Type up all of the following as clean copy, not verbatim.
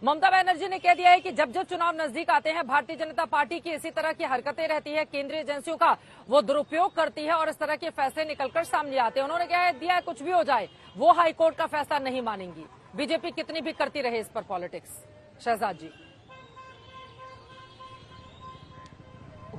ममता बनर्जी ने कह दिया है कि जब जब चुनाव नजदीक आते हैं भारतीय जनता पार्टी की इसी तरह की हरकतें रहती है, केंद्रीय एजेंसियों का वो दुरुपयोग करती है और इस तरह के फैसले निकलकर सामने आते हैं। उन्होंने कह दिया है कुछ भी हो जाए वो हाईकोर्ट का फैसला नहीं मानेंगी, बीजेपी कितनी भी करती रहे इस पर पॉलिटिक्स। शहजाद जी।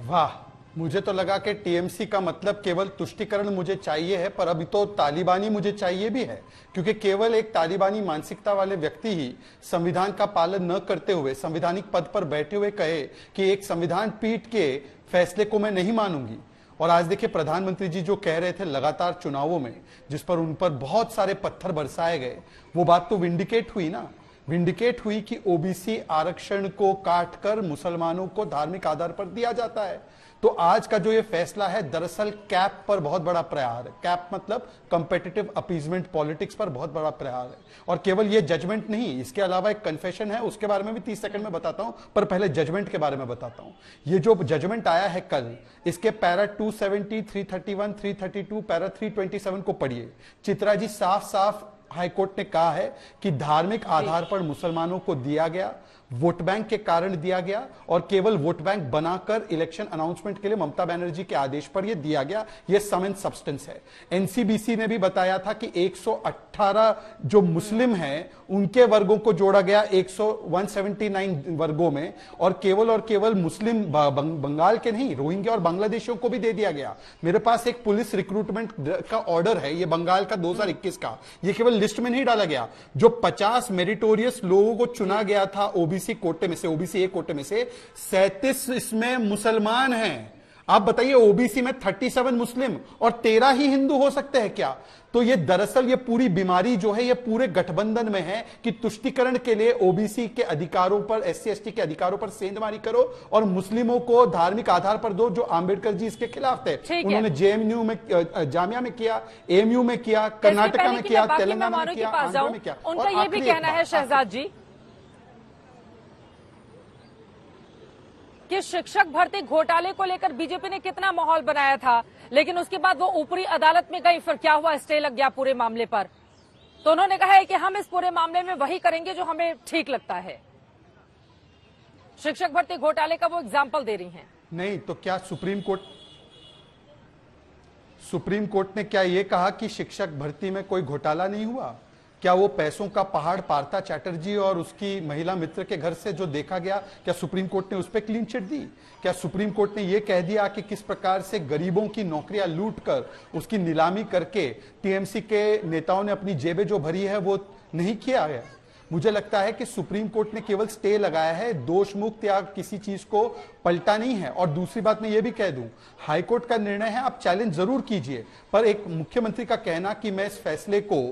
वाह, मुझे तो लगा कि टीएमसी का मतलब केवल तुष्टीकरण मुझे चाहिए है, पर अभी तो तालिबानी मुझे चाहिए भी है, क्योंकि केवल एक तालिबानी मानसिकता वाले व्यक्ति ही संविधान का पालन न करते हुए संवैधानिक पद पर बैठे हुए कहे कि एक संविधान पीठ के फैसले को मैं नहीं मानूंगी। और आज देखिए प्रधानमंत्री जी जो कह रहे थे लगातार चुनावों में, जिस पर उन पर बहुत सारे पत्थर बरसाए गए, वो बात तो विंडिकेट हुई ना, विंडिकेट हुई कि ओबीसी आरक्षण को काटकर मुसलमानों को धार्मिक आधार पर दिया जाता है। तो आज का जो ये फैसला है दरअसल कैप पर बहुत बड़ा प्रहार है। कैप मतलब कंपेटिटिव अपीजमेंट पॉलिटिक्स पर बहुत बड़ा प्रहार है। और केवल ये जजमेंट नहीं, इसके अलावा एक कन्फेशन है, उसके बारे में भी 30 सेकंड में बताता हूं, पर पहले जजमेंट के बारे में बताता हूं। ये जो जजमेंट आया है कल, इसके पैरा 270, 331, 332, पैरा 327 को पढ़िए। चित्रा जी, साफ साफ हाईकोर्ट ने कहा है कि धार्मिक आधार पर मुसलमानों को दिया गया, वोट बैंक के कारण दिया गया, और केवल वोट बैंक बनाकर इलेक्शन अनाउंसमेंट के लिए ममता बनर्जी के आदेश पर यह दिया गया। यह सम एंड सब्सटेंस है। एनसीबीसी ने भी बताया था कि 118 जो मुस्लिम हैं उनके वर्गों को जोड़ा गया 179 वर्गों में, और केवल मुस्लिम बंगाल के नहीं, रोहिंग्या और बांग्लादेशियों को भी दे दिया गया। मेरे पास एक पुलिस रिक्रूटमेंट का ऑर्डर है, ये बंगाल का 2021 का, ये केवल लिस्ट में नहीं डाला गया। जो 50 मेरिटोरियस लोगों को चुना गया था ओबीसी कोटे में से, ओबीसी ए कोटे में से 37 इसमें मुसलमान हैं। आप बताइए ओबीसी में 37 मुस्लिम और 13 ही हिंदू हो सकते हैं क्या? तो ये दरअसल ये पूरी बीमारी जो है ये पूरे गठबंधन में है कि तुष्टीकरण के लिए ओबीसी के अधिकारों पर, एससी एसटी के अधिकारों पर सेंधमारी करो और मुस्लिमों को धार्मिक आधार पर दो, जो आंबेडकर जी इसके खिलाफ थे। उन्होंने जेएनयू में, जामिया में किया, एएमयू में किया, कर्नाटका में किया, तेलंगाना में किया, आंध्र में किया। उनका ये भी कहना है शहजाद जी कि शिक्षक भर्ती घोटाले को लेकर बीजेपी ने कितना माहौल बनाया था, लेकिन उसके बाद वो ऊपरी अदालत में गई, फिर क्या हुआ, स्टे लग गया पूरे मामले पर। तो उन्होंने कहा है कि हम इस पूरे मामले में वही करेंगे जो हमें ठीक लगता है। शिक्षक भर्ती घोटाले का वो एग्जाम्पल दे रही हैं। नहीं तो क्या सुप्रीम कोर्ट ने क्या यह कहा कि शिक्षक भर्ती में कोई घोटाला नहीं हुआ? क्या वो पैसों का पहाड़ पार्था चैटर्जी और उसकी महिला मित्र के घर से जो देखा गया, क्या सुप्रीम कोर्ट ने उस पर क्लीन चिट दी? क्या सुप्रीम कोर्ट ने यह कह दिया कि किस प्रकार से गरीबों की नौकरियां लूटकर उसकी नीलामी करके टीएमसी के नेताओं ने अपनी जेबें जो भरी है वो नहीं किया है? मुझे लगता है कि सुप्रीम कोर्ट ने केवल स्टे लगाया है, दोष मुक्त या किसी चीज को पलटा नहीं है। और दूसरी बात मैं ये भी कह दूं, हाईकोर्ट का निर्णय है, आप चैलेंज जरूर कीजिए, पर एक मुख्यमंत्री का कहना कि मैं इस फैसले को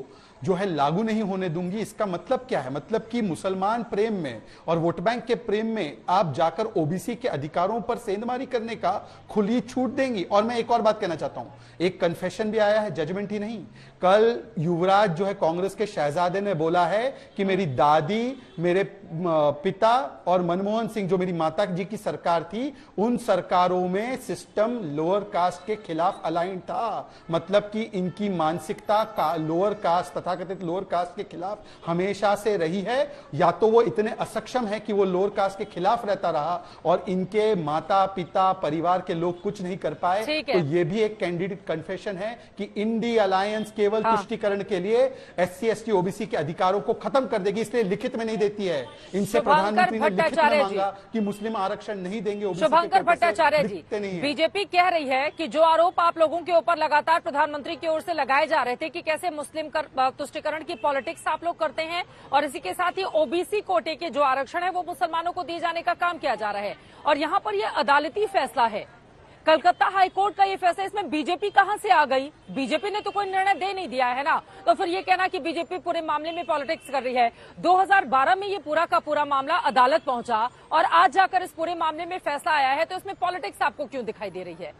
जो है लागू नहीं होने दूंगी, इसका मतलब क्या है? मतलब कि मुसलमान प्रेम में और वोट बैंक के प्रेम में आप जाकर ओबीसी के अधिकारों पर सेंधमारी करने का खुली छूट देंगी। और मैं एक और बात कहना चाहता हूं, एक कन्फेशन भी आया है, जजमेंट ही नहीं। कल युवराज जो है कांग्रेस के शहजादे ने बोला है कि मेरी दादी, मेरे पिता और मनमोहन सिंह जो मेरी माता जी की सरकार थी, उन सरकारों में सिस्टम लोअर कास्ट के खिलाफ अलाइन था। मतलब कि इनकी मानसिकता का लोअर कास्ट, तथाकथित लोअर कास्ट के खिलाफ हमेशा से रही है। या तो वो इतने असक्षम है कि वो लोअर कास्ट के खिलाफ रहता रहा और इनके माता पिता परिवार के लोग कुछ नहीं कर पाए। तो ये भी एक कैंडिडेट कन्फेशन है कि इंडी अलायंस केवल तुष्टीकरण के लिए एससी एसटी ओबीसी के अधिकारों को खत्म कर देगी, इसलिए लिखित में नहीं देती है। इनसे प्रधानमंत्री ने लिखित में मांगा कि मुस्लिम आरक्षण नहीं देंगे ओबीसी। शुभंकर भट्टाचार्य जी, बीजेपी कह रही है कि जो आरोप आप लोगों के ऊपर लगातार प्रधानमंत्री की ओर से लगाए जा रहे थे कि कैसे मुस्लिम तुष्टीकरण की पॉलिटिक्स आप लोग करते हैं, और इसी के साथ ही ओबीसी कोटे के जो आरक्षण है वो मुसलमानों को दिए जाने का काम किया जा रहा है, और यहाँ पर यह अदालती फैसला है, कलकत्ता हाईकोर्ट का ये फैसला, इसमें बीजेपी कहां से आ गई? बीजेपी ने तो कोई निर्णय दे नहीं दिया है ना, तो फिर ये कहना कि बीजेपी पूरे मामले में पॉलिटिक्स कर रही है। 2012 में ये पूरा का पूरा मामला अदालत पहुंचा और आज जाकर इस पूरे मामले में फैसला आया है, तो इसमें पॉलिटिक्स आपको क्यों दिखाई दे रही है?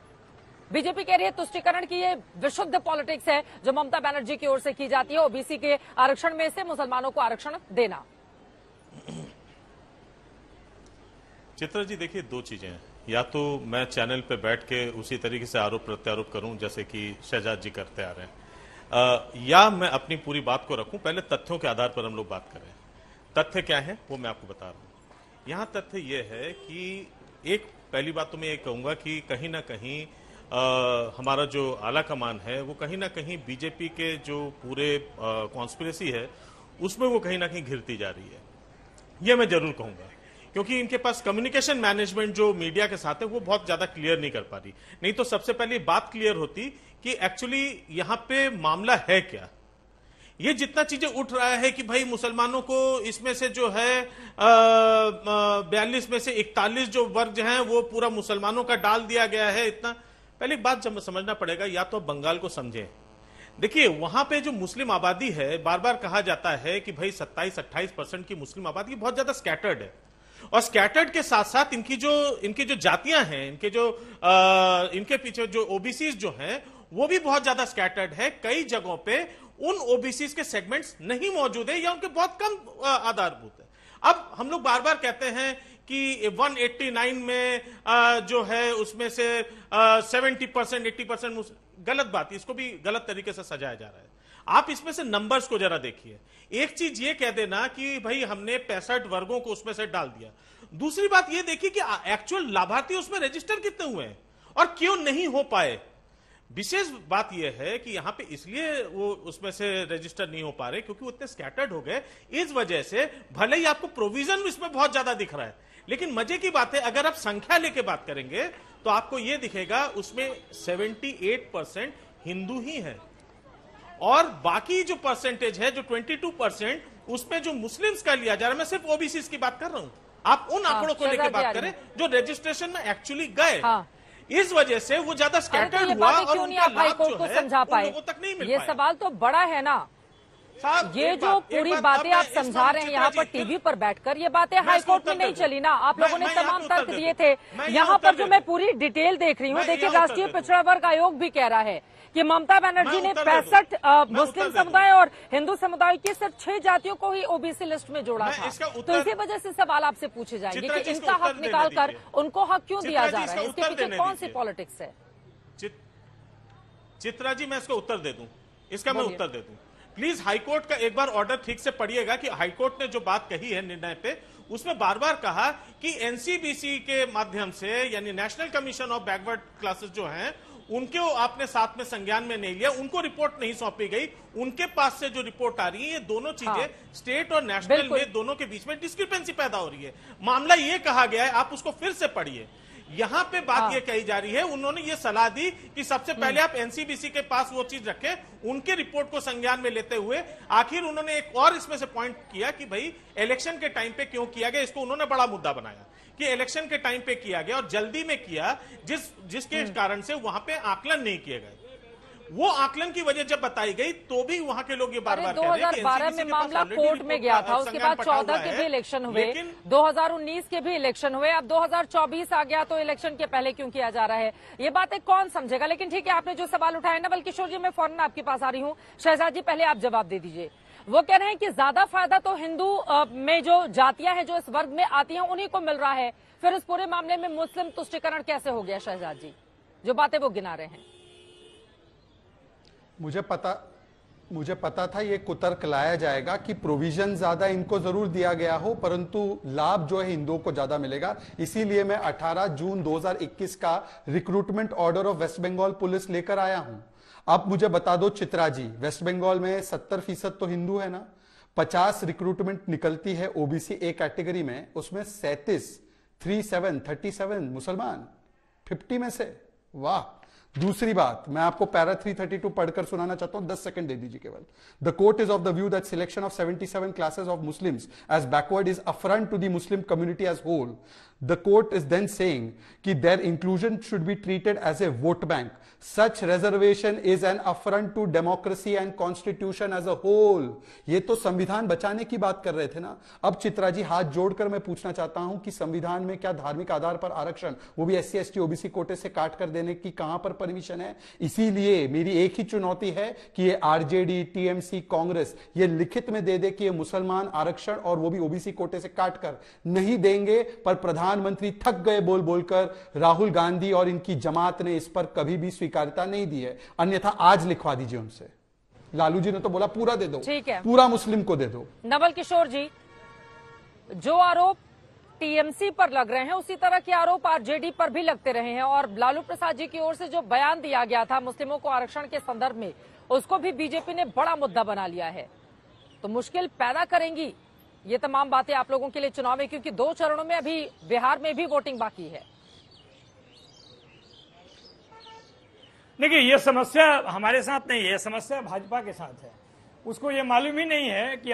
बीजेपी कह रही है तुष्टीकरण की ये विशुद्ध पॉलिटिक्स है जो ममता बनर्जी की ओर से की जाती है, ओबीसी के आरक्षण में से मुसलमानों को आरक्षण देना। चित्रा जी, देखिए दो चीजें हैं, या तो मैं चैनल पे बैठ के उसी तरीके से आरोप प्रत्यारोप करूं जैसे कि शहजाद जी करते आ रहे हैं, या मैं अपनी पूरी बात को रखूं। पहले तथ्यों के आधार पर हम लोग बात करें तथ्य क्या है वो मैं आपको बता रहा हूं। यहां तथ्य यह है कि एक पहली बात तो मैं ये कहूंगा कि कहीं ना कहीं हमारा जो आला कमान है वो कहीं ना कहीं बीजेपी के जो पूरे कॉन्स्पिरेसी है उसमें वो कहीं ना कहीं घिरती जा रही है, ये मैं जरूर कहूंगा, क्योंकि इनके पास कम्युनिकेशन मैनेजमेंट जो मीडिया के साथ है वो बहुत ज्यादा क्लियर नहीं कर पा रही। नहीं तो सबसे पहले बात क्लियर होती कि एक्चुअली यहां पे मामला है क्या। ये जितना चीजें उठ रहा है कि भाई मुसलमानों को इसमें से जो है 42 में से 41 जो वर्ग हैं वो पूरा मुसलमानों का डाल दिया गया है, इतना पहले बात जब समझना पड़ेगा। या तो बंगाल को समझें, देखिए वहां पे जो मुस्लिम आबादी है, बार बार कहा जाता है कि भाई 27-28% की मुस्लिम आबादी बहुत ज्यादा स्कैटर्ड है, और स्कैटर्ड के साथ साथ इनकी जो जातियां हैं, इनके पीछे जो ओबीसीज जो हैं वो भी बहुत ज्यादा स्कैटर्ड है। कई जगहों पे उन ओबीसीज के सेगमेंट्स नहीं मौजूद है या उनके बहुत कम आधारभूत है। अब हम लोग बार बार कहते हैं कि 189 में जो है उसमें से 70% 80% गलत बात, इसको भी गलत तरीके से सजाया जा रहा है। आप इसमें से नंबर्स को जरा देखिए। एक चीज ये कह देना कि भाई हमने 65 वर्गों को उसमें से डाल दिया, दूसरी बात ये देखिए कि एक्चुअल लाभार्थी उसमें रजिस्टर कितने हुए हैं और क्यों नहीं हो पाए। विशेष बात यह है कि यहां पे इसलिए वो उसमें से रजिस्टर नहीं हो पा रहे क्योंकि वो इतने स्कैटर्ड हो गए। इस वजह से भले ही आपको प्रोविजन इसमें बहुत ज्यादा दिख रहा है, लेकिन मजे की बात है अगर आप संख्या लेके बात करेंगे तो आपको यह दिखेगा उसमें 78% हिंदू ही है, और बाकी जो परसेंटेज है जो 22% उसमें जो मुस्लिम्स का लिया जा रहा है, मैं सिर्फ ओबीसी की बात कर रहा हूं, आप उन आंकड़ों को लेकर बात करें जो रजिस्ट्रेशन में एक्चुअली गए। इस वजह से वो ज्यादा स्कैटर्ड हुआ और उनका लाभ जो है उन लोगों तक नहीं मिल पाया। ये सवाल तो बड़ा है ना, ये जो पूरी बातें आप समझा रहे हैं यहाँ पर टीवी पर बैठकर, ये बातें हाईकोर्ट में नहीं चली ना। आप लोगों ने तमाम तर्क दिए थे। यहाँ पर जो मैं पूरी डिटेल देख रही हूँ, देखिए राष्ट्रीय पिछड़ा वर्ग आयोग भी कह रहा है कि ममता बनर्जी ने 65 मुस्लिम समुदाय और हिंदू समुदाय की सिर्फ 6 जातियों को ही ओबीसी लिस्ट में जोड़ा था। तो इसी वजह से सवाल आपसे पूछे जाएंगे कि इनका हक निकालकर उनको हक क्यों दिया जा रहा है, इसके पीछे कौन सी पॉलिटिक्स है। चित्रा जी मैं इसका उत्तर दे दूं, इसका मैं उत्तर दे दूं। प्लीज हाईकोर्ट का एक बार ऑर्डर ठीक से पढ़िएगा कि हाईकोर्ट ने जो बात कही है निर्णय पे, उसमें बार बार कहा कि एनसीबीसी के माध्यम से यानी national commission of backward classes जो हैं उनको आपने साथ में संज्ञान में नहीं लिया, उनको रिपोर्ट नहीं सौंपी गई, उनके पास से जो रिपोर्ट आ रही है ये दोनों चीजें स्टेट और नेशनल में दोनों के बीच में डिस्क्रिपेंसी पैदा हो रही है। मामला ये कहा गया है, आप उसको फिर से पढ़िए। यहां पे बात ये कही जा रही है, उन्होंने ये सलाह दी कि सबसे पहले आप एनसीबीसी के पास वो चीज रखें, उनके रिपोर्ट को संज्ञान में लेते हुए आखिर उन्होंने एक और इसमें से पॉइंट किया कि भाई इलेक्शन के टाइम पे क्यों किया गया, इसको उन्होंने बड़ा मुद्दा बनाया कि इलेक्शन के टाइम पे किया गया और जल्दी में किया, जिसके कारण से वहां पे आकलन नहीं किए गए। वो आकलन की वजह जब बताई गई तो भी वहां के लोग ये बार बार कह रहे हैं कि 2012 में मामला कोर्ट में गया था, उसके बाद 14 के भी इलेक्शन हुए, 2019 के भी इलेक्शन हुए, अब 2024 आ गया तो इलेक्शन के पहले क्यों किया जा रहा है, ये बातें कौन समझेगा। लेकिन ठीक है, आपने जो सवाल उठाया ना, बल्कि किशोर जी मैं फौरन आपके पास आ रही हूँ। शहजाद जी पहले आप जवाब दे दीजिए। वो कह रहे हैं कि ज्यादा फायदा तो हिंदू में जो जातियां हैं जो इस वर्ग में आती हैं उन्हीं को मिल रहा है, फिर इस पूरे मामले में मुस्लिम तुष्टीकरण कैसे हो गया। शहजाद जी जो बातें वो गिना रहे हैं, मुझे पता था ये कुतर्क लाया जाएगा कि प्रोविजन ज्यादा इनको जरूर दिया गया हो परंतु लाभ जो है हिंदुओं को ज्यादा मिलेगा। इसीलिए मैं 18 जून 2021 का recruitment order of West Bengal police लेकर आया हूं। अब मुझे बता दो चित्रा जी, वेस्ट बंगाल में 70% तो हिंदू है ना, 50 रिक्रूटमेंट निकलती है ओबीसी ए कैटेगरी में, उसमें 37 मुसलमान 50 में से। वाह। दूसरी बात, मैं आपको पैरा 332 पढ़कर सुनाना चाहता हूं, 10 सेकंड दे दीजिए केवल। The court is of the view that selection of 77 classes of Muslims as backward is affront to the Muslim community as whole. The court is then saying that their inclusion should be treated as a vote bank. Such reservation is an affront to democracy and constitution as a whole. ये तो संविधान बचाने की बात कर रहे थे ना। अब चित्रा जी हाथ जोड़कर मैं पूछना चाहता हूं कि संविधान में क्या धार्मिक आधार पर आरक्षण, वो भी SC ST OBC कोटे से काट कर देने की कहां पर परमिशन है। इसीलिए मेरी एक ही चुनौती है कि ये RJD, TMC, कांग्रेस ये लिखित में दे दे कि ये मुसलमान आरक्षण और वो भी OBC कोटे से काट कर नहीं देंगे। पर प्रधानमंत्री थक गए बोल बोलकर, राहुल गांधी और इनकी जमात ने इस पर कभी भी स्वीकार्यता नहीं दी है। अन्यथा आज लिखवा दीजिए उनसे। लालू जी ने तो बोला पूरा दे दो, ठीक है, पूरा मुस्लिम को दे दो। नवल किशोर जी, जो आरोप टीएमसी पर लग रहे हैं उसी तरह के आरोप आरजेडी पर भी लगते रहे हैं और लालू प्रसाद जी की ओर से जो बयान दिया गया था मुस्लिमों को आरक्षण के संदर्भ में, उसको भी बीजेपी ने बड़ा मुद्दा बना लिया है। तो मुश्किल पैदा करेंगी ये तमाम बातें आप लोगों के लिए चुनाव में, क्योंकि 2 चरणों में अभी बिहार में भी वोटिंग बाकी है। देखिए, ये समस्या हमारे साथ नहीं है, समस्या भाजपा के साथ है। उसको ये मालूम ही नहीं है कि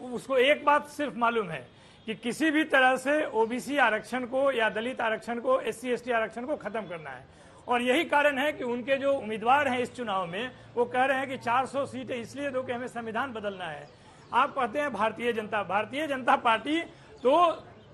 उसको एक बात सिर्फ मालूम है कि किसी भी तरह से ओबीसी आरक्षण को या दलित आरक्षण को, एससी एसटी आरक्षण को खत्म करना है। और यही कारण है कि उनके जो उम्मीदवार हैं इस चुनाव में, वो कह रहे हैं कि 400 सीटें इसलिए दो कि हमें संविधान बदलना है। आप कहते हैं भारतीय जनता पार्टी तो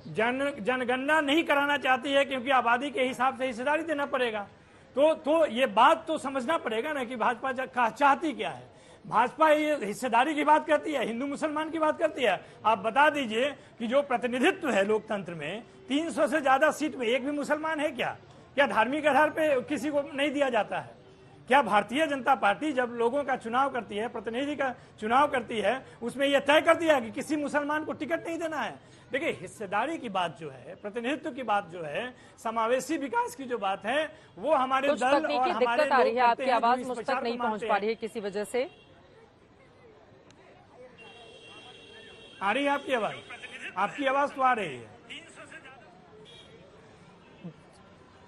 जनगणना नहीं कराना चाहती है, क्योंकि आबादी के हिसाब से हिस्सेदारी देना पड़ेगा। तो ये बात तो समझना पड़ेगा ना कि भाजपा चाहती क्या है। भाजपा ये हिस्सेदारी की बात करती है, हिंदू मुसलमान की बात करती है। आप बता दीजिए कि जो प्रतिनिधित्व है लोकतंत्र में, 300 से ज्यादा सीट में एक भी मुसलमान है क्या? क्या धार्मिक आधार पे किसी को नहीं दिया जाता है? क्या भारतीय जनता पार्टी जब लोगों का चुनाव करती है, प्रतिनिधि का चुनाव करती है, उसमें यह तय करती है कि किसी मुसलमान को टिकट नहीं देना है? देखिए, हिस्सेदारी की बात जो है, प्रतिनिधित्व की बात जो है, समावेशी विकास की जो बात है, वो हमारे दल और हमारे दिक्कत आ रही है। आपकी आवाज मुझ तक नहीं पहुंच पा रही है किसी वजह से। आ रही है आपकी आवाज? आपकी आवाज तो आ रही है।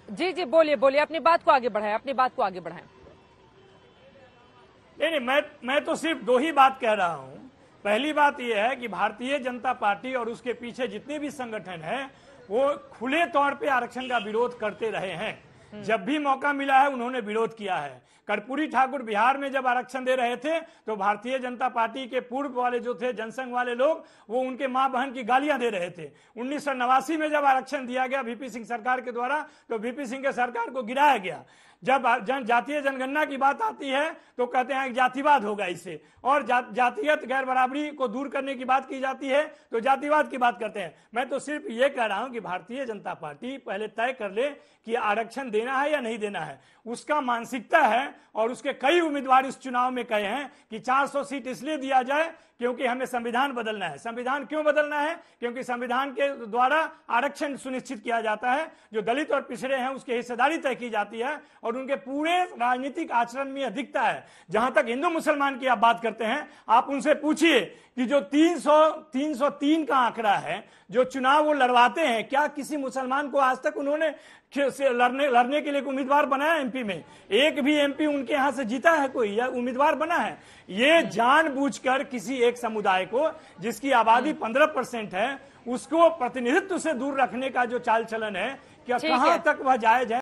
जी बोलिए, अपनी बात को आगे बढ़ाएं। नहीं, मैं तो सिर्फ 2 ही बात कह रहा हूं। पहली बात यह है कि भारतीय जनता पार्टी और उसके पीछे जितने भी संगठन हैं, वो खुले तौर पे आरक्षण का विरोध करते रहे हैं। जब भी मौका मिला है उन्होंने विरोध किया है। कर्पूरी ठाकुर बिहार में जब आरक्षण दे रहे थे तो भारतीय जनता पार्टी के पूर्व वाले जो थे जनसंघ वाले लोग, वो उनके मां बहन की गालियां दे रहे थे। 1989 में जब आरक्षण दिया गया वीपी सिंह सरकार के द्वारा, तो वीपी सिंह के सरकार को गिराया गया। जब जातीय जनगणना की बात आती है तो कहते हैं जातिवाद होगा इससे, और जातीयत गैर बराबरी को दूर करने की बात की जाती है तो जातिवाद की बात करते हैं। मैं तो सिर्फ ये कह रहा हूं कि भारतीय जनता पार्टी पहले तय कर ले कि आरक्षण देना है या नहीं देना है। उसका मानसिकता है, और उसके कई उम्मीदवार इस चुनाव में कहे हैं कि 400 सीट इसलिए दिया जाए क्योंकि हमें संविधान बदलना है। संविधान क्यों बदलना है? क्योंकि संविधान के द्वारा आरक्षण सुनिश्चित किया जाता है, जो दलित और पिछड़े हैं उसकी हिस्सेदारी तय की जाती है, और उनके पूरे राजनीतिक आचरण में अधिकता है। जहां तक हिंदू मुसलमान की आप बात करते हैं, आप उनसे पूछिए कि जो 303 का आंकड़ा है, जो चुनाव वो लड़वाते हैं, क्या किसी मुसलमान को आज तक उन्होंने लड़ने के लिए उम्मीदवार बनाया? एमपी में एक भी एमपी उनके यहां से जीता है कोई, या उम्मीदवार बना है? ये जानबूझकर किसी एक समुदाय को, जिसकी आबादी 15% है, उसको प्रतिनिधित्व से दूर रखने का जो चाल चलन है, क्या कहां तक वह जायज है?